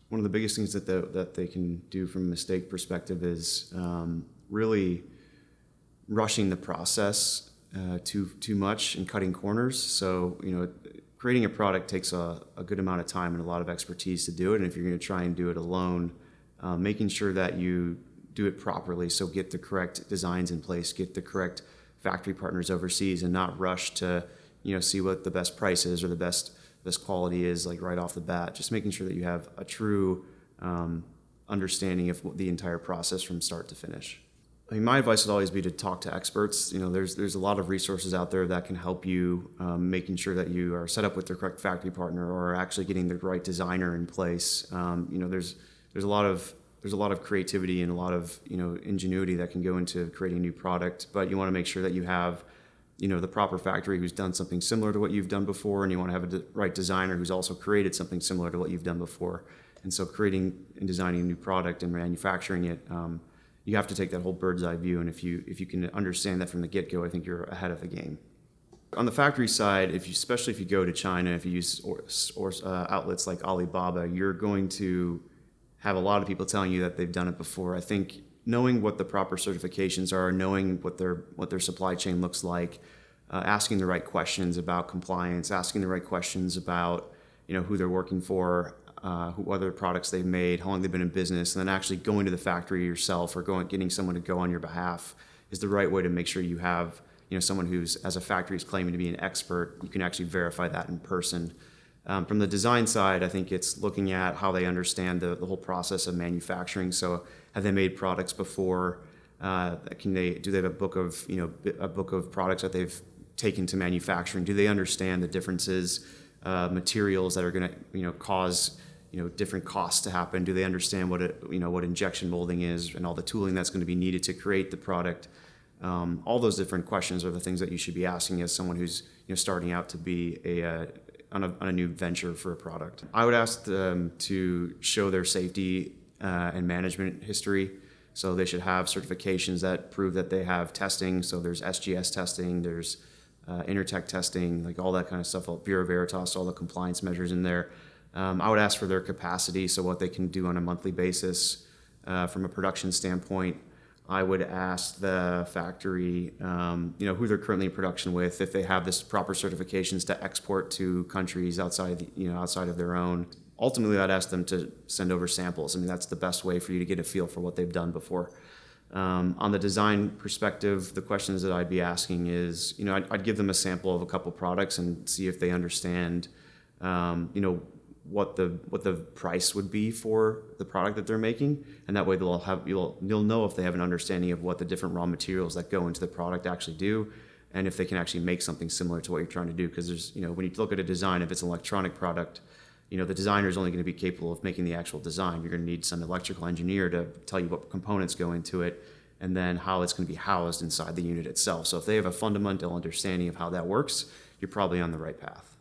One of the biggest things that they can do from a mistake perspective is really rushing the process too much and cutting corners. So, creating a product takes a good amount of time and a lot of expertise to do it. And if you're going to try and do it alone, making sure that you do it properly. So get the correct designs in place, get the correct factory partners overseas, and not rush to, see what the best price is or the best quality is like right off the bat. Just making sure that you have a true understanding of the entire process from start to finish. I mean, my advice would always be to talk to experts. There's a lot of resources out there that can help you making sure that you are set up with the correct factory partner or actually getting the right designer in place. There's a lot of creativity and a lot of ingenuity that can go into creating a new product, but you want to make sure that you have the proper factory who's done something similar to what you've done before, and you want to have a right designer who's also created something similar to what you've done before. And so creating and designing a new product and manufacturing it, you have to take that whole bird's eye view, and if you can understand that from the get-go, I think you're ahead of the game. On the factory side, especially if you go to China, if you use outlets like Alibaba, you're going to have a lot of people telling you that they've done it before. I think knowing what the proper certifications are, knowing what their supply chain looks like, asking the right questions about compliance, asking the right questions about who they're working for, what other products they've made, how long they've been in business, and then actually going to the factory yourself or getting someone to go on your behalf is the right way to make sure you have someone who's, as a factory, is claiming to be an expert. You can actually verify that in person. From the design side, I think it's looking at how they understand the whole process of manufacturing. So, have they made products before? Do they have a book of products that they've taken to manufacturing? Do they understand the differences, materials that are going to cause different costs to happen? Do they understand what injection molding is and all the tooling that's going to be needed to create the product? All those different questions are the things that you should be asking as someone who's starting out to be on a new venture for a product. I would ask them to show their safety and management history. So they should have certifications that prove that they have testing. So there's SGS testing, there's Intertech testing, like all that kind of stuff, Bureau Veritas, all the compliance measures in there. I would ask for their capacity, so what they can do on a monthly basis from a production standpoint. I would ask the factory, who they're currently in production with, if they have this proper certifications to export to countries outside of their own. Ultimately, I'd ask them to send over samples. I mean, that's the best way for you to get a feel for what they've done before. On the design perspective, the questions that I'd be asking is, I'd give them a sample of a couple products and see if they understand, what the price would be for the product that they're making, and that way you'll know if they have an understanding of what the different raw materials that go into the product actually do, and if they can actually make something similar to what you're trying to do. Because there's, when you look at a design, if it's an electronic product, the designer is only going to be capable of making the actual design. You're going to need some electrical engineer to tell you what components go into it, and then how it's going to be housed inside the unit itself. So if they have a fundamental understanding of how that works, you're probably on the right path.